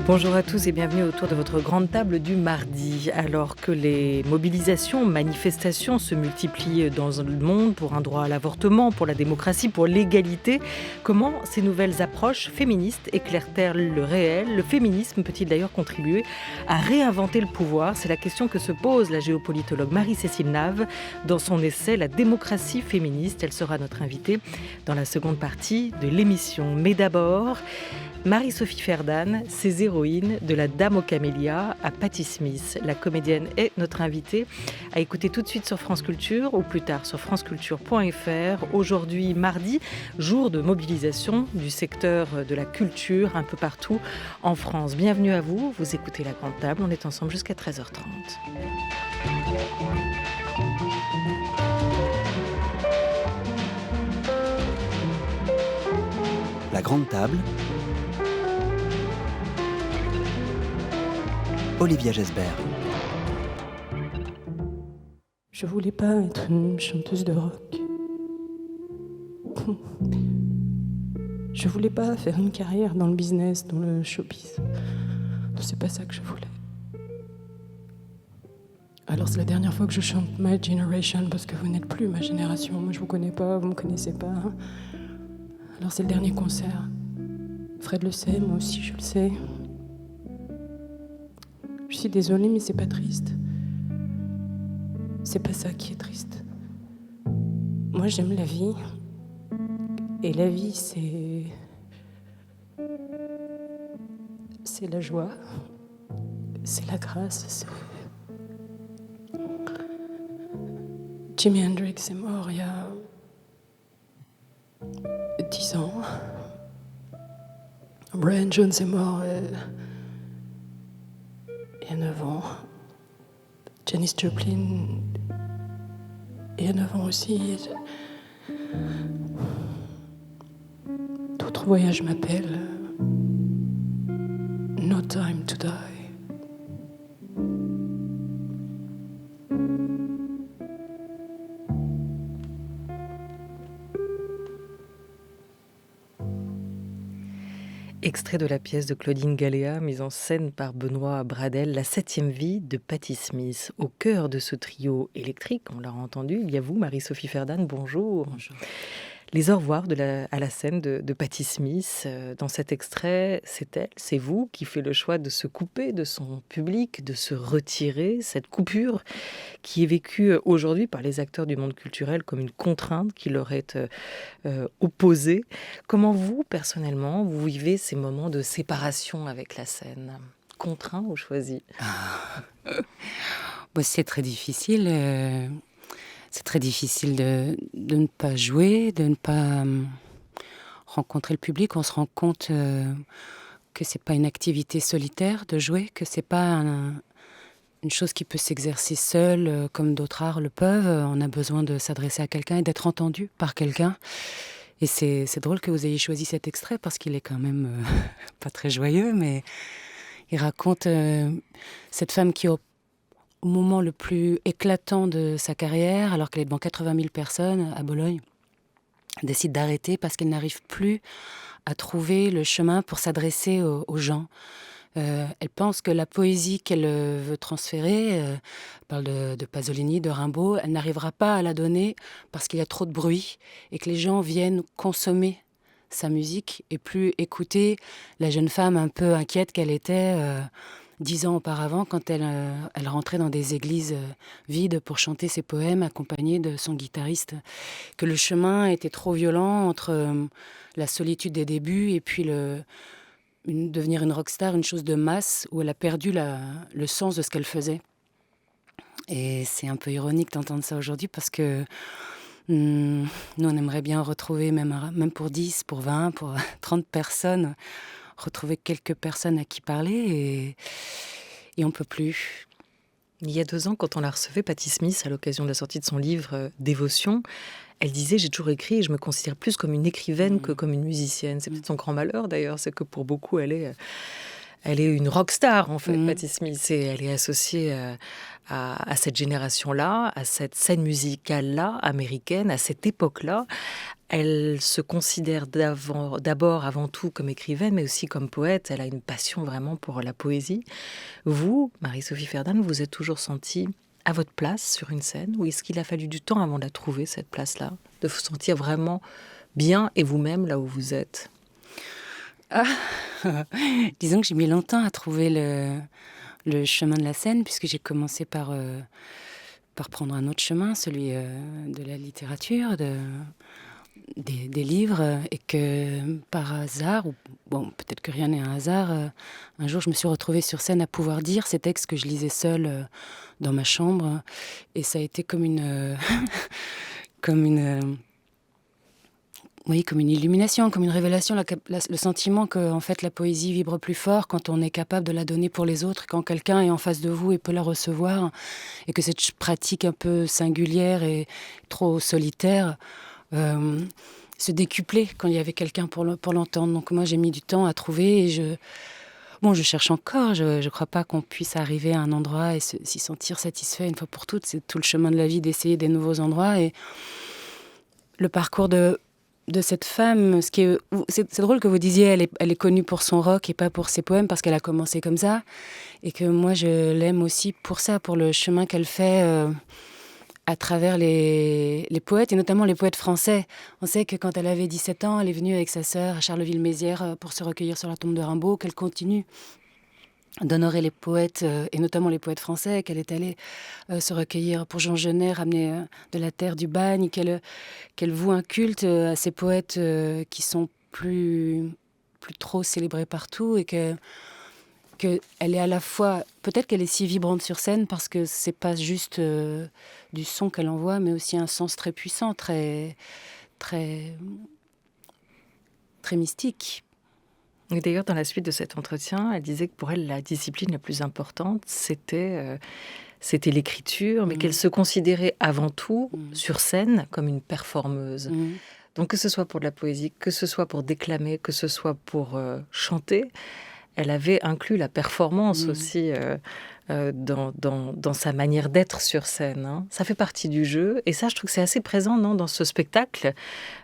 Bonjour à tous et bienvenue autour de votre grande table du mardi. Alors que les mobilisations, manifestations se multiplient dans le monde pour un droit à l'avortement, pour la démocratie, pour l'égalité, comment ces nouvelles approches féministes éclairent-elles le réel ? Le féminisme peut-il d'ailleurs contribuer à réinventer le pouvoir ? C'est la question que se pose la géopolitologue Marie-Cécile Nave dans son essai « La démocratie féministe ». Elle sera notre invitée dans la seconde partie de l'émission. Mais d'abord, Marie-Sophie Ferdan, ses héroïnes de La Dame aux Camélias à Patti Smith. La comédienne est notre invitée à écouter tout de suite sur France Culture ou plus tard sur franceculture.fr. Aujourd'hui, mardi, jour de mobilisation du secteur de la culture un peu partout en France. Bienvenue à vous, vous écoutez La Grande Table, on est ensemble jusqu'à 13h30. La Grande Table, Olivia Gesbert. Je voulais pas être une chanteuse de rock. Je voulais pas faire une carrière dans le business, dans le showbiz. C'est pas ça que je voulais. Alors c'est la dernière fois que je chante My Generation parce que vous n'êtes plus ma génération. Moi je vous connais pas, vous me connaissez pas. Alors c'est le dernier concert. Fred le sait, moi aussi je le sais. Je suis désolée, mais c'est pas triste. C'est pas ça qui est triste. Moi, j'aime la vie. Et la vie, c'est la joie. C'est la grâce. Jimi Hendrix est mort il y a 10 ans. Brian Jones est mort il y a 9 ans. Janis Joplin, il y a 9 ans aussi. D'autres voyages m'appellent. No time to die. Extrait de la pièce de Claudine Galéa, mise en scène par Benoît Bradel, La 7e vie de Patti Smith. Au cœur de ce trio électrique, on l'a entendu, il y a vous, Marie-Sophie Ferdan, bonjour. Bonjour. Les au revoir à la scène de Patti Smith. Dans cet extrait, c'est elle, c'est vous qui fait le choix de se couper de son public, de se retirer. Cette coupure qui est vécue aujourd'hui par les acteurs du monde culturel comme une contrainte qui leur est opposée. Comment vous, personnellement, vous vivez ces moments de séparation avec la scène ? Contraint ou choisi ? C'est très difficile. C'est très difficile de ne pas jouer, de ne pas rencontrer le public. On se rend compte que c'est pas une activité solitaire de jouer, que c'est pas une chose qui peut s'exercer seule comme d'autres arts le peuvent. On a besoin de s'adresser à quelqu'un et d'être entendu par quelqu'un. Et c'est drôle que vous ayez choisi cet extrait parce qu'il est quand même pas très joyeux, mais il raconte cette femme qui, au moment le plus éclatant de sa carrière, alors qu'elle est devant 80 000 personnes à Bologne, décide d'arrêter parce qu'elle n'arrive plus à trouver le chemin pour s'adresser aux gens. Elle pense que la poésie qu'elle veut transférer, elle parle de Pasolini, de Rimbaud, elle n'arrivera pas à la donner parce qu'il y a trop de bruit et que les gens viennent consommer sa musique et plus écouter la jeune femme un peu inquiète qu'elle était 10 ans auparavant, quand elle rentrait dans des églises vides pour chanter ses poèmes, accompagnée de son guitariste, que le chemin était trop violent entre la solitude des débuts et puis devenir une rockstar, une chose de masse, où elle a perdu le sens de ce qu'elle faisait. Et c'est un peu ironique d'entendre ça aujourd'hui, parce que nous, on aimerait bien retrouver, même pour 10, pour 20, pour 30 personnes, retrouver quelques personnes à qui parler, et on ne peut plus. Il y a 2 ans, quand on la recevait, Patti Smith, à l'occasion de la sortie de son livre Dévotion, elle disait « J'ai toujours écrit et je me considère plus comme une écrivaine que comme une musicienne ». C'est peut-être son grand malheur d'ailleurs, c'est que pour beaucoup, elle est Elle est une rockstar, en fait, Mhm. Patti Smith. Et elle est associée à cette génération-là, à cette scène musicale-là, américaine, à cette époque-là. Elle se considère d'abord, avant tout, comme écrivaine, mais aussi comme poète. Elle a une passion vraiment pour la poésie. Vous, Marie-Sophie Ferdan, vous êtes toujours sentie à votre place sur une scène, ou est-ce qu'il a fallu du temps avant de la trouver, cette place-là, de vous sentir vraiment bien et vous-même là où vous êtes? Ah. Disons que j'ai mis longtemps à trouver le chemin de la scène, puisque j'ai commencé par prendre un autre chemin, celui de la littérature, des livres, et que par hasard, ou bon, peut-être que rien n'est un hasard, un jour je me suis retrouvée sur scène à pouvoir dire ces textes que je lisais seule dans ma chambre, et ça a été comme comme une oui, comme une illumination, comme une révélation, le sentiment que en fait, la poésie vibre plus fort quand on est capable de la donner pour les autres, quand quelqu'un est en face de vous et peut la recevoir, et que cette pratique un peu singulière et trop solitaire se décuplait quand il y avait quelqu'un pour l'entendre. Donc moi, j'ai mis du temps à trouver, et je cherche encore. Je ne crois pas qu'on puisse arriver à un endroit et s'y sentir satisfait une fois pour toutes. C'est tout le chemin de la vie d'essayer des nouveaux endroits, et le parcours de cette femme, c'est drôle que vous disiez, elle est connue pour son rock et pas pour ses poèmes, parce qu'elle a commencé comme ça, et que moi je l'aime aussi pour ça, pour le chemin qu'elle fait à travers les poètes, et notamment les poètes français. On sait que quand elle avait 17 ans, elle est venue avec sa sœur à Charleville-Mézières pour se recueillir sur la tombe de Rimbaud, qu'elle continue d'honorer les poètes, et notamment les poètes français, qu'elle est allée se recueillir pour Jean Genet, ramener de la terre du Bagne, qu'elle voue un culte à ces poètes qui sont plus trop célébrés partout, et que elle est à la fois, peut-être qu'elle est si vibrante sur scène parce que c'est pas juste du son qu'elle envoie, mais aussi un sens très puissant, très très très mystique. Et d'ailleurs, dans la suite de cet entretien, elle disait que pour elle, la discipline la plus importante, c'était l'écriture, mais qu'elle se considérait avant tout, sur scène, comme une performeuse. Donc que ce soit pour de la poésie, que ce soit pour déclamer, que ce soit pour chanter, elle avait inclus la performance aussi dans sa manière d'être sur scène. Hein. Ça fait partie du jeu, et ça, je trouve que c'est assez présent, non, dans ce spectacle,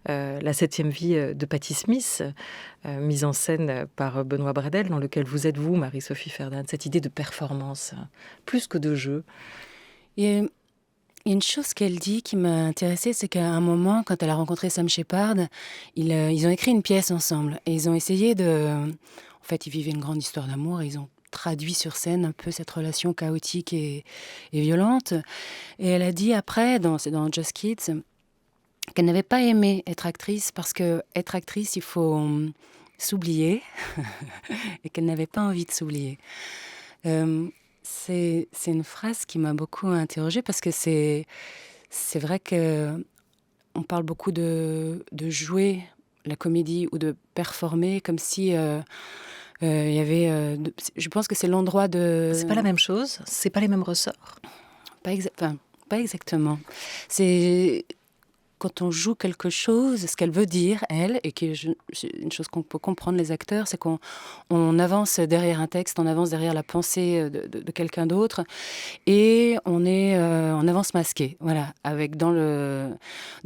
La 7e vie de Patti Smith, mise en scène par Benoît Bradel, dans lequel vous êtes, vous, Marie-Sophie Ferdan, cette idée de performance, plus que de jeu. Et il y a une chose qu'elle dit qui m'a intéressée, c'est qu'à un moment, quand elle a rencontré Sam Shepard, ils ont écrit une pièce ensemble, et ils ont essayé En fait, ils vivaient une grande histoire d'amour, et ils ont traduit sur scène un peu cette relation chaotique et violente. Et elle a dit après, c'est dans Just Kids, qu'elle n'avait pas aimé être actrice, parce que être actrice, il faut s'oublier, et qu'elle n'avait pas envie de s'oublier. C'est une phrase qui m'a beaucoup interrogée, parce que c'est vrai que on parle beaucoup de jouer la comédie ou de performer, comme si il y avait... je pense que c'est l'endroit de... C'est pas la même chose, c'est pas les mêmes ressorts. Pas exactement. C'est quand on joue quelque chose, ce qu'elle veut dire, elle, et c'est une chose qu'on peut comprendre les acteurs, c'est qu'on avance derrière un texte, on avance derrière la pensée de quelqu'un d'autre, et on avance masqué, voilà, avec dans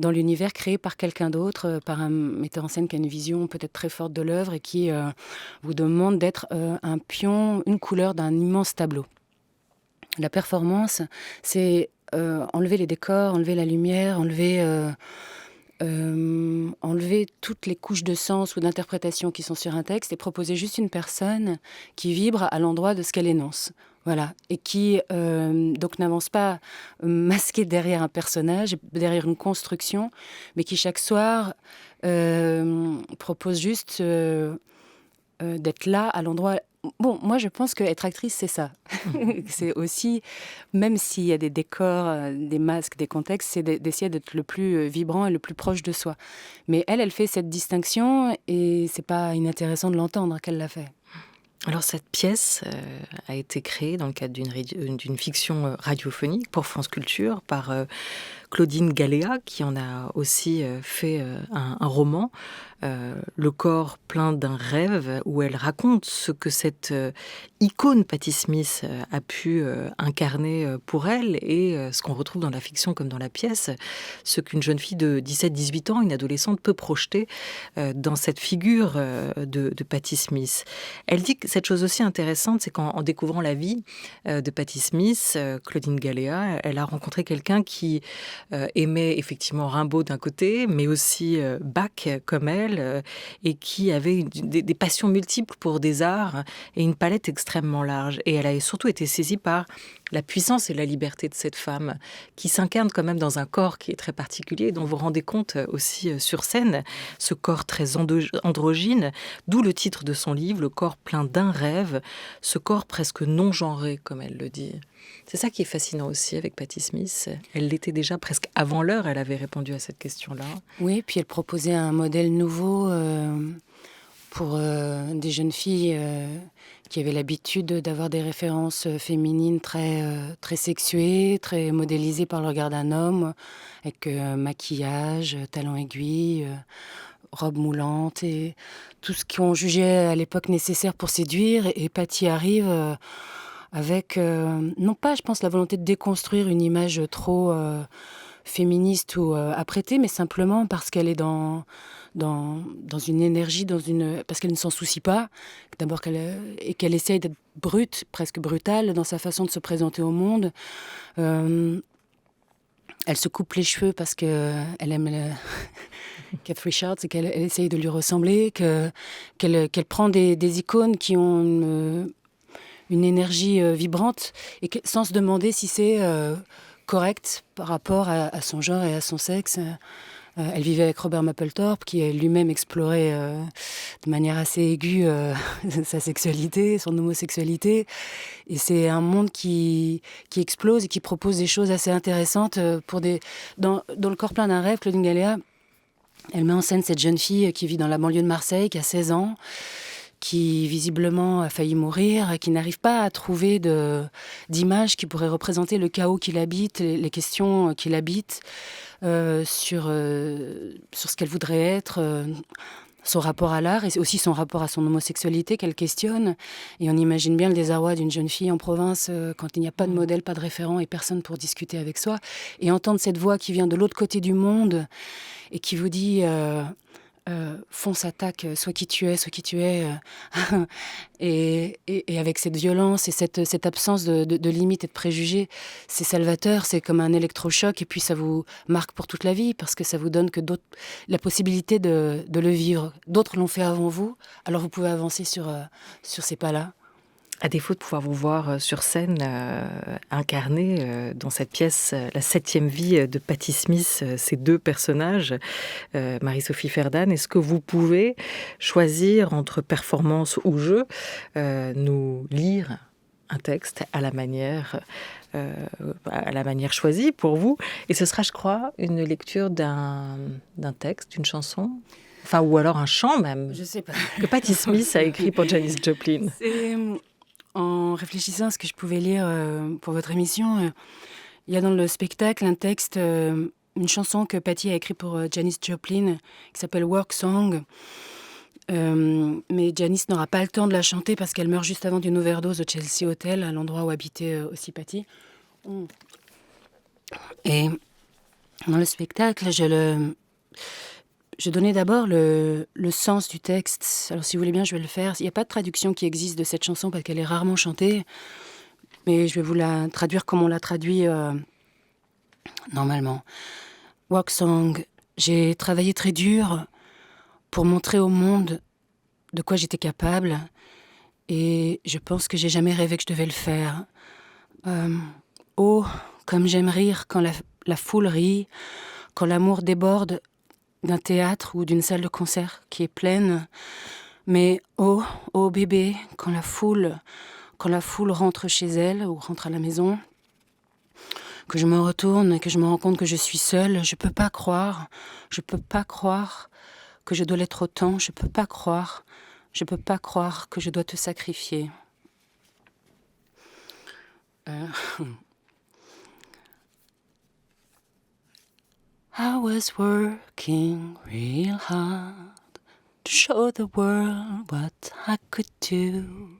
l'univers créé par quelqu'un d'autre, par un metteur en scène qui a une vision peut-être très forte de l'œuvre, et qui vous demande d'être un pion, une couleur d'un immense tableau. La performance, c'est enlever les décors, enlever la lumière, enlever toutes les couches de sens ou d'interprétation qui sont sur un texte, et proposer juste une personne qui vibre à l'endroit de ce qu'elle énonce. Voilà. Et qui donc n'avance pas masquée derrière un personnage, derrière une construction, mais qui chaque soir propose juste d'être là à l'endroit. Bon, moi je pense qu'être actrice, c'est ça. C'est aussi, même s'il y a des décors, des masques, des contextes, c'est d'essayer d'être le plus vibrant et le plus proche de soi. Mais elle fait cette distinction, et c'est pas inintéressant de l'entendre qu'elle l'a fait. Alors cette pièce a été créée dans le cadre d'une fiction radiophonique pour France Culture par Claudine Galéa, qui en a aussi fait un roman, Le corps plein d'un rêve, où elle raconte ce que cette icône Patti Smith a pu incarner pour elle, et ce qu'on retrouve dans la fiction comme dans la pièce, ce qu'une jeune fille de 17-18 ans, une adolescente, peut projeter dans cette figure de Patti Smith. Elle dit que cette chose aussi intéressante, c'est qu'en découvrant la vie de Patti Smith, Claudine Galéa, elle a rencontré quelqu'un qui aimait effectivement Rimbaud d'un côté, mais aussi Bach comme elle, et qui avait des passions multiples pour des arts et une palette extrêmement large. Et elle a surtout été saisie par la puissance et la liberté de cette femme, qui s'incarne quand même dans un corps qui est très particulier, dont vous vous rendez compte aussi sur scène, ce corps très androgyne, d'où le titre de son livre, Le corps plein d'un rêve, ce corps presque non-genré, comme elle le dit. C'est ça qui est fascinant aussi avec Patti Smith. Elle l'était déjà presque avant l'heure, elle avait répondu à cette question-là. Oui, puis elle proposait un modèle nouveau pour des jeunes filles qui avaient l'habitude d'avoir des références féminines très sexuées, très modélisées par le regard d'un homme, avec maquillage, talons aiguilles, robe moulante et tout ce qu'on jugeait à l'époque nécessaire pour séduire. Et Patti arrive avec, non pas, je pense, la volonté de déconstruire une image trop féministe ou apprêtée, mais simplement parce qu'elle est dans une énergie, parce qu'elle ne s'en soucie pas, d'abord qu'elle essaye d'être brute, presque brutale dans sa façon de se présenter au monde. Elle se coupe les cheveux parce qu'elle aime Keith Richards et qu'elle essaye de lui ressembler, qu'elle prend des icônes qui ont une énergie vibrante, et sans se demander si c'est correct par rapport à son genre et à son sexe. Elle vivait avec Robert Mapplethorpe, qui a lui-même exploré de manière assez aiguë sa sexualité, son homosexualité. Et c'est un monde qui explose et qui propose des choses assez intéressantes. Dans Le corps plein d'un rêve, Claudine Galéa, elle met en scène cette jeune fille qui vit dans la banlieue de Marseille, qui a 16 ans, qui visiblement a failli mourir, qui n'arrive pas à trouver d'image qui pourrait représenter le chaos qu'il habite, les questions qu'il habite, sur ce qu'elle voudrait être, son rapport à l'art et aussi son rapport à son homosexualité qu'elle questionne. Et on imagine bien le désarroi d'une jeune fille en province quand il n'y a pas de modèle, pas de référent et personne pour discuter avec soi. Et entendre cette voix qui vient de l'autre côté du monde et qui vous dit... fonce, attaque, sois qui tu es, et avec cette violence et cette absence de limites et de préjugés, c'est salvateur, c'est comme un électrochoc, et puis ça vous marque pour toute la vie, parce que ça vous donne la possibilité de le vivre. D'autres l'ont fait avant vous, alors vous pouvez avancer sur ces pas-là. À défaut de pouvoir vous voir sur scène incarner dans cette pièce la 7e vie de Patti Smith, ces deux personnages, Marie-Sophie Ferdan, est-ce que vous pouvez choisir entre performance ou jeu, nous lire un texte à la manière choisie pour vous? Et ce sera, je crois, une lecture d'un texte, d'une chanson, enfin, ou alors un chant même, je sais pas, que Patti Smith a écrit pour Janis Joplin. En réfléchissant à ce que je pouvais lire pour votre émission, il y a dans le spectacle un texte, une chanson que Patti a écrite pour Janis Joplin, qui s'appelle Work Song. Mais Janis n'aura pas le temps de la chanter parce qu'elle meurt juste avant d'une overdose au Chelsea Hotel, à l'endroit où habitait aussi Patti. Et dans le spectacle, je donnais d'abord le sens du texte. Alors si vous voulez bien, je vais le faire. Il n'y a pas de traduction qui existe de cette chanson parce qu'elle est rarement chantée. Mais je vais vous la traduire comme on la traduit normalement. Work Song. J'ai travaillé très dur pour montrer au monde de quoi j'étais capable. Et je pense que j'ai jamais rêvé que je devais le faire. Oh, comme j'aime rire quand la foule rit, quand l'amour déborde d'un théâtre ou d'une salle de concert qui est pleine. Mais oh bébé, quand la foule rentre chez elle ou rentre à la maison, que je me retourne et que je me rends compte que je suis seule, je peux pas croire que je dois l'être autant, je peux pas croire Je peux pas croire que je dois te sacrifier. I was working real hard to show the world what I could do.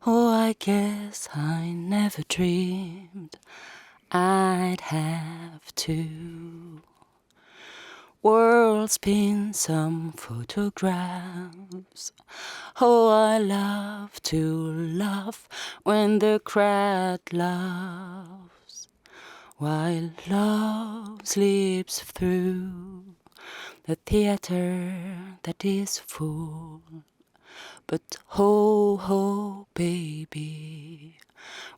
Oh, I guess I never dreamed I'd have to. World spin some photographs. Oh, I love to laugh when the crowd laughs, while love slips through the theater that is full. But ho, ho, baby,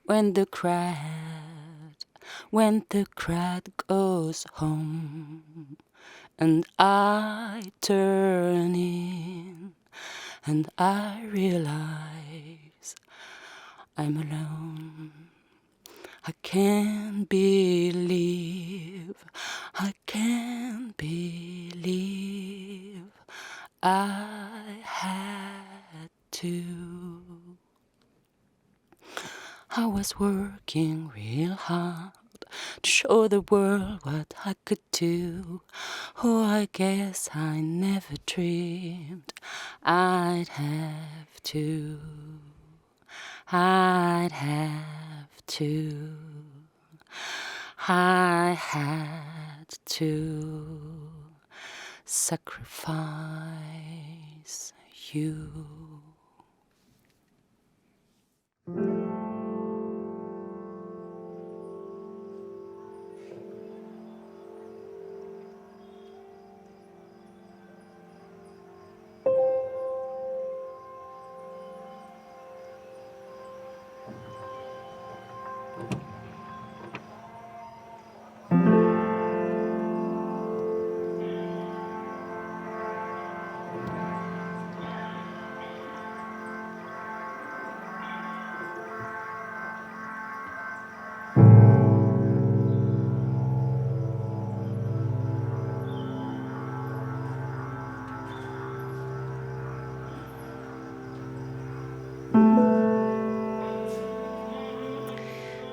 when the crowd goes home, and I turn in, and I realize I'm alone. I can't believe I had to. I was working real hard to show the world what I could do. Oh, I guess I never dreamed I'd have to. I had to sacrifice you.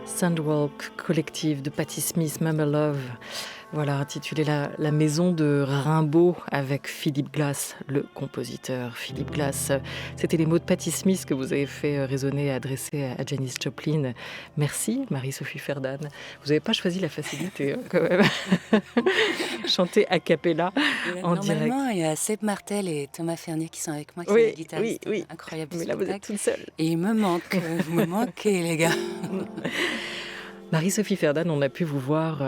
Sandwalk, collectif de Patti Smith, Mama Love. Voilà, intitulé la maison de Rimbaud avec Philip Glass, le compositeur. Philip Glass, c'était les mots de Patti Smith que vous avez fait résonner, adresser à Janis Joplin. Merci, Marie-Sophie Ferdan. Vous n'avez pas choisi la facilité, quand même. Chanter a cappella en direct. Normalement, il y a Seb Martel et Thomas Fernier qui sont avec moi, qui sont les guitaristes. Oui. Incroyable. Mais là, vous êtes toute seule. Et il me manque, vous me manquez, les gars. Marie-Sophie Ferdan, on a pu vous voir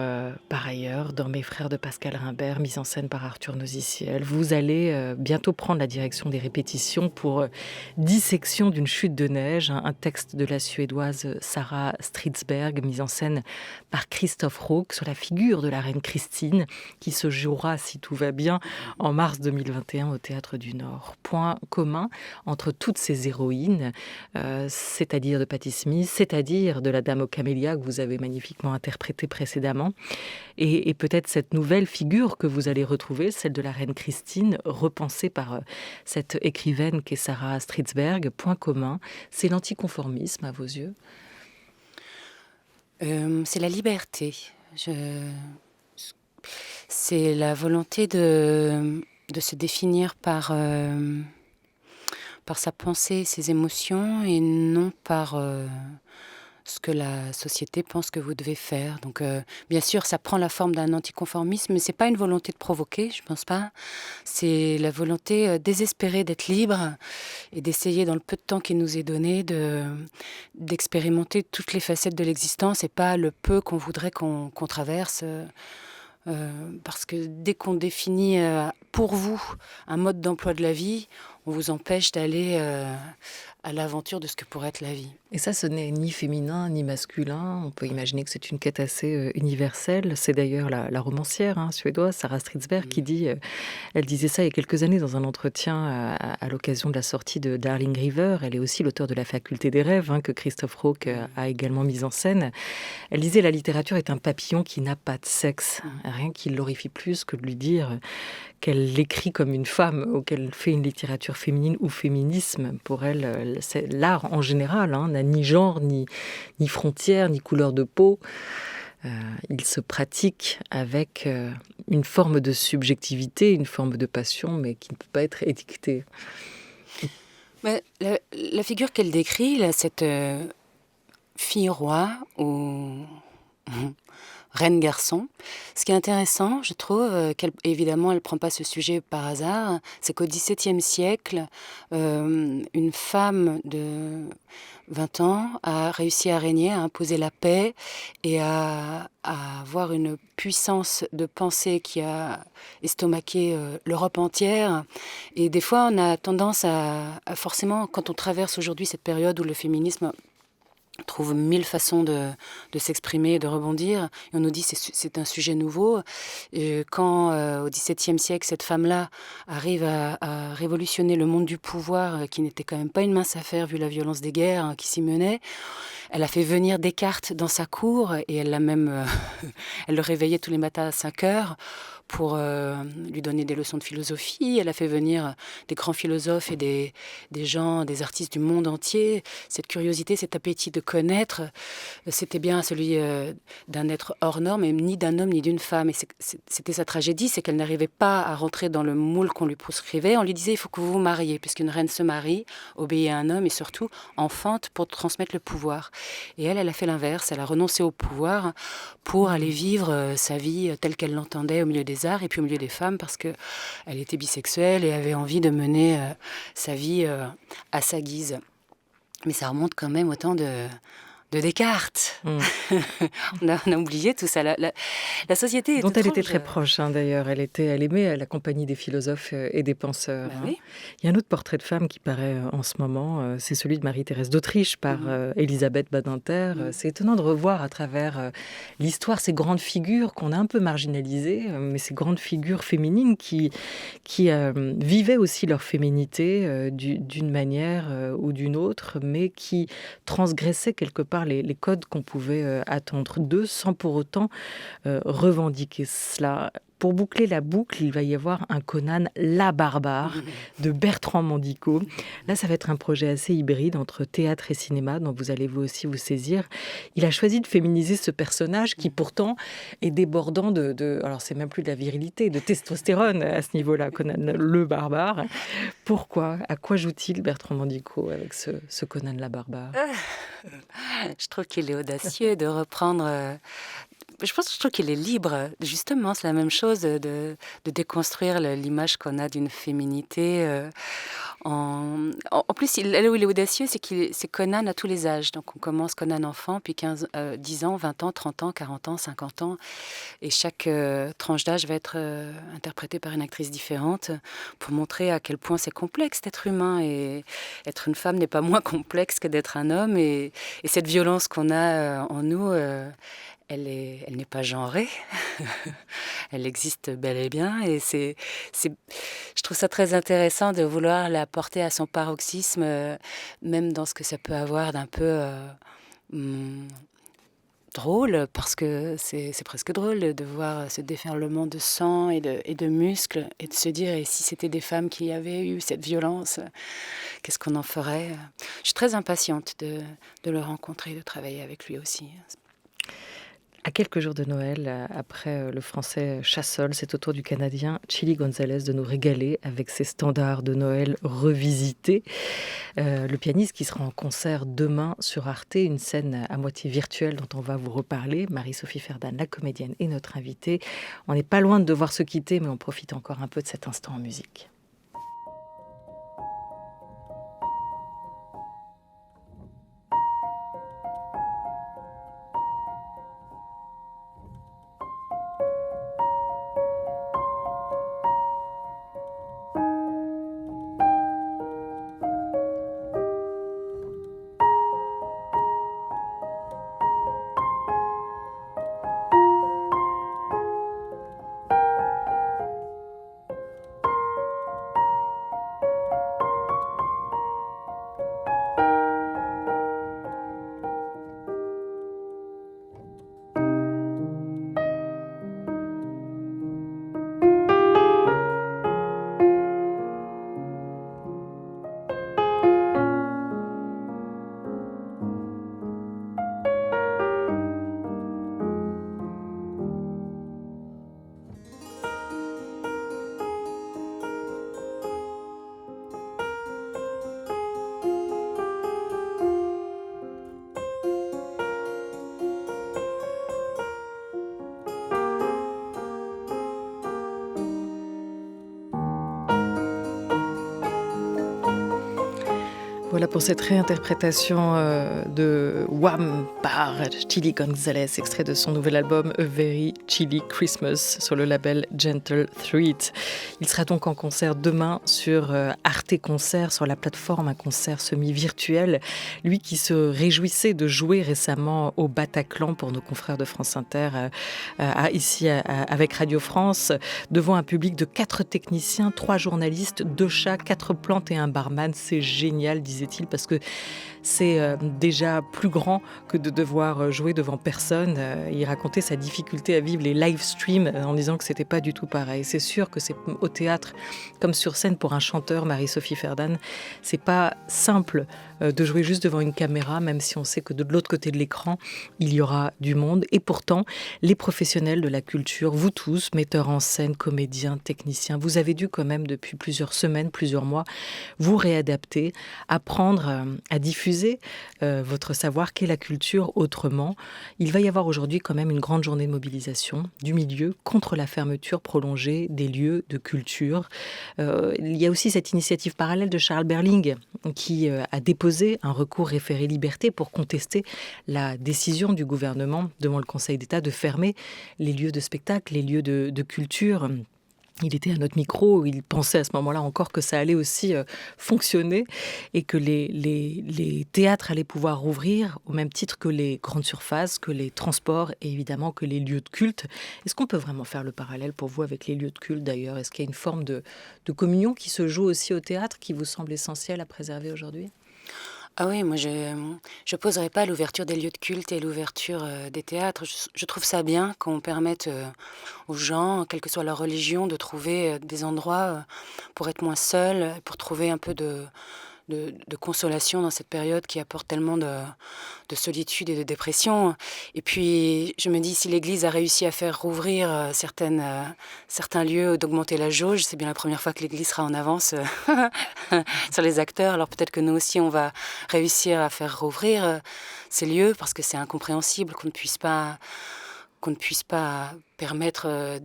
par ailleurs dans Mes frères de Pascal Rimbert, mise en scène par Arthur Nosiciel. Vous allez bientôt prendre la direction des répétitions pour Dissection d'une chute de neige, un texte de la Suédoise Sarah Stridsberg, mise en scène par Christophe Rauque sur la figure de la reine Christine, qui se jouera, si tout va bien, en mars 2021 au Théâtre du Nord. Point commun entre toutes ces héroïnes, c'est-à-dire de Patti Smith, c'est-à-dire de la Dame aux camélias que vous avez magnifiquement interprétée précédemment, et peut-être cette nouvelle figure que vous allez retrouver, celle de la reine Christine, repensée par cette écrivaine qu'est Sarah Stridsberg. Point commun, c'est l'anticonformisme à vos yeux? C'est la liberté. C'est la volonté de se définir par sa pensée, ses émotions, et non par ce que la société pense que vous devez faire. Donc, bien sûr, ça prend la forme d'un anticonformisme, mais c'est pas une volonté de provoquer, je pense pas. C'est la volonté désespérée d'être libre et d'essayer, dans le peu de temps qui nous est donné, d'expérimenter toutes les facettes de l'existence et pas le peu qu'on voudrait qu'on traverse. Parce que dès qu'on définit pour vous un mode d'emploi de la vie, on vous empêche d'aller à l'aventure de ce que pourrait être la vie. Et ça, ce n'est ni féminin ni masculin. On peut imaginer que c'est une quête assez universelle. C'est d'ailleurs la romancière suédoise Sarah Stridsberg qui dit, elle disait ça il y a quelques années dans un entretien à l'occasion de la sortie de Darling River. Elle est aussi l'auteur de La Faculté des rêves, que Christophe Rauque a également mise en scène. Elle disait, la littérature est un papillon qui n'a pas de sexe. Rien qui l'horrifie plus que de lui dire qu'elle l'écrit comme une femme ou qu'elle fait une littérature littérature féminine ou féminisme, pour elle, l'art en général n'a ni genre, ni frontières, ni couleur de peau. Il se pratique avec une forme de subjectivité, une forme de passion, mais qui ne peut pas être étiquetée. Mais la figure qu'elle décrit, là, cette fille roi ou reine garçon, ce qui est intéressant, je trouve, évidemment, elle ne prend pas ce sujet par hasard, c'est qu'au XVIIe siècle, une femme de 20 ans a réussi à régner, à imposer la paix et à avoir une puissance de pensée qui a estomaqué l'Europe entière. Et des fois, on a tendance forcément, quand on traverse aujourd'hui cette période où le féminisme trouve 1000 façons de s'exprimer et de rebondir. Et on nous dit que c'est un sujet nouveau. Et quand, au XVIIe siècle, cette femme-là arrive à révolutionner le monde du pouvoir, qui n'était quand même pas une mince affaire vu la violence des guerres qui s'y menaient, elle a fait venir Descartes dans sa cour et elle l'a même... elle le réveillait tous les matins à 5 heures pour lui donner des leçons de philosophie. Elle a fait venir des grands philosophes et des gens, des artistes du monde entier. Cette curiosité, cet appétit de connaître, c'était bien celui d'un être hors norme, et ni d'un homme ni d'une femme. Et c'était sa tragédie, c'est qu'elle n'arrivait pas à rentrer dans le moule qu'on lui prescrivait. On lui disait, il faut que vous vous mariez, puisqu'une reine se marie, obéit à un homme et surtout enfante pour transmettre le pouvoir. Et elle a fait l'inverse. Elle a renoncé au pouvoir pour aller vivre sa vie telle qu'elle l'entendait au milieu des arts et puis au milieu des femmes, parce qu'elle était bisexuelle et avait envie de mener sa vie à sa guise. Mais ça remonte quand même au temps de Descartes. On a oublié tout ça. La société est dont étrange. Elle était très proche, d'ailleurs. Elle aimait la compagnie des philosophes et des penseurs. Oui. Il y a un autre portrait de femme qui paraît en ce moment, c'est celui de Marie-Thérèse d'Autriche par Elisabeth Badinter. C'est étonnant de revoir à travers l'histoire ces grandes figures qu'on a un peu marginalisées, mais ces grandes figures féminines qui vivaient aussi leur féminité d'une manière ou d'une autre, mais qui transgressaient quelque part les codes qu'on pouvait attendre d'eux sans pour autant revendiquer cela. Pour boucler la boucle, il va y avoir un Conan la barbare de Bertrand Mandico. Là, ça va être un projet assez hybride entre théâtre et cinéma, dont vous allez vous aussi vous saisir. Il a choisi de féminiser ce personnage qui pourtant est débordant alors c'est même plus de la virilité, de testostérone à ce niveau-là, Conan le barbare. Pourquoi ? À quoi joue-t-il Bertrand Mandico avec ce Conan la barbare ? Je trouve qu'il est audacieux de reprendre... Je trouve qu'il est libre. Justement, c'est la même chose de déconstruire l'image qu'on a d'une féminité. En plus, là où il est audacieux, c'est Conan à tous les âges. Donc, on commence Conan enfant, puis 10 ans, 20 ans, 30 ans, 40 ans, 50 ans. Et chaque tranche d'âge va être interprétée par une actrice différente pour montrer à quel point c'est complexe d'être humain. Et être une femme n'est pas moins complexe que d'être un homme. Et cette violence qu'on a en nous... elle n'est pas genrée, elle existe bel et bien, et je trouve ça très intéressant de vouloir la porter à son paroxysme, même dans ce que ça peut avoir d'un peu drôle, parce que c'est presque drôle de voir ce déferlement de sang et de muscles, et de se dire, et si c'était des femmes qui avaient eu cette violence, qu'est-ce qu'on en ferait ? Je suis très impatiente de le rencontrer, de travailler avec lui aussi. À quelques jours de Noël, après le français Chassol, c'est au tour du Canadien Chili Gonzalez de nous régaler avec ses standards de Noël revisités. Le pianiste qui sera en concert demain sur Arte, une scène à moitié virtuelle dont on va vous reparler. Marie-Sophie Ferdan, la comédienne, est notre invitée. On n'est pas loin de devoir se quitter, mais on profite encore un peu de cet instant en musique. Voilà pour cette réinterprétation de Wham par Chili Gonzalez, extrait de son nouvel album A Very Chilly Christmas sur le label Gentle Threat. Il sera donc en concert demain sur Arte Concert, sur la plateforme, un concert semi-virtuel. Lui qui se réjouissait de jouer récemment au Bataclan pour nos confrères de France Inter, ici avec Radio France, devant un public de 4 techniciens, 3 journalistes, 2 chats, 4 plantes et un barman. C'est génial, disait-il, parce que c'est déjà plus grand que de devoir jouer devant personne. Il racontait sa difficulté à vivre les live streams en disant que c'était pas du tout pareil. C'est sûr que c'est au théâtre comme sur scène pour un chanteur, Marie-Sophie Ferdan, c'est pas simple de jouer juste devant une caméra, même si on sait que de l'autre côté de l'écran, il y aura du monde. Et pourtant, les professionnels de la culture, vous tous, metteurs en scène, comédiens, techniciens, vous avez dû quand même depuis plusieurs semaines, plusieurs mois, vous réadapter, apprendre à diffuser votre savoir qu'est la culture autrement. Il va y avoir aujourd'hui quand même une grande journée de mobilisation du milieu contre la fermeture prolongée des lieux de culture. Il y a aussi cette initiative parallèle de Charles Berling qui a déposé un recours référé liberté pour contester la décision du gouvernement devant le Conseil d'État de fermer les lieux de spectacle, les lieux de culture. Il était à notre micro, il pensait à ce moment-là encore que ça allait aussi fonctionner et que les théâtres allaient pouvoir rouvrir au même titre que les grandes surfaces, que les transports et évidemment que les lieux de culte. Est-ce qu'on peut vraiment faire le parallèle pour vous avec les lieux de culte d'ailleurs ? Est-ce qu'il y a une forme de communion qui se joue aussi au théâtre qui vous semble essentielle à préserver aujourd'hui ? Ah oui, moi je poserai pas l'ouverture des lieux de culte et l'ouverture des théâtres. Je trouve ça bien qu'on permette aux gens, quelle que soit leur religion, de trouver des endroits pour être moins seuls, pour trouver un peu de consolation dans cette période qui apporte tellement de solitude et de dépression. Et puis, je me dis, si l'Église a réussi à faire rouvrir certains lieux, d'augmenter la jauge, c'est bien la première fois que l'Église sera en avance sur les acteurs. Alors peut-être que nous aussi, on va réussir à faire rouvrir ces lieux, parce que c'est incompréhensible qu'on ne puisse pas permettre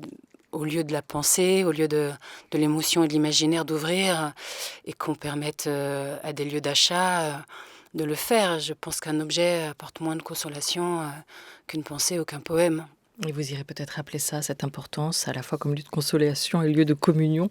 au lieu de la pensée, au lieu de l'émotion et de l'imaginaire d'ouvrir, et qu'on permette à des lieux d'achat de le faire. Je pense qu'un objet apporte moins de consolation qu'une pensée ou qu'un poème. Et vous irez peut-être rappeler ça, cette importance, à la fois comme lieu de consolation et lieu de communion,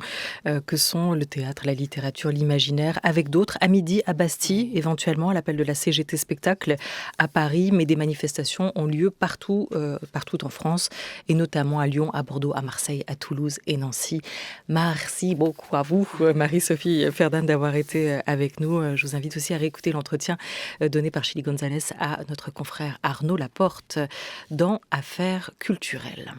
que sont le théâtre, la littérature, l'imaginaire, avec d'autres, à midi, à Bastille, éventuellement, à l'appel de la CGT Spectacle, à Paris, mais des manifestations ont lieu partout en France, et notamment à Lyon, à Bordeaux, à Marseille, à Toulouse et Nancy. Merci beaucoup à vous, Marie-Sophie Ferdan, d'avoir été avec nous. Je vous invite aussi à réécouter l'entretien donné par Chili Gonzalez à notre confrère Arnaud Laporte dans Affaires culturelles.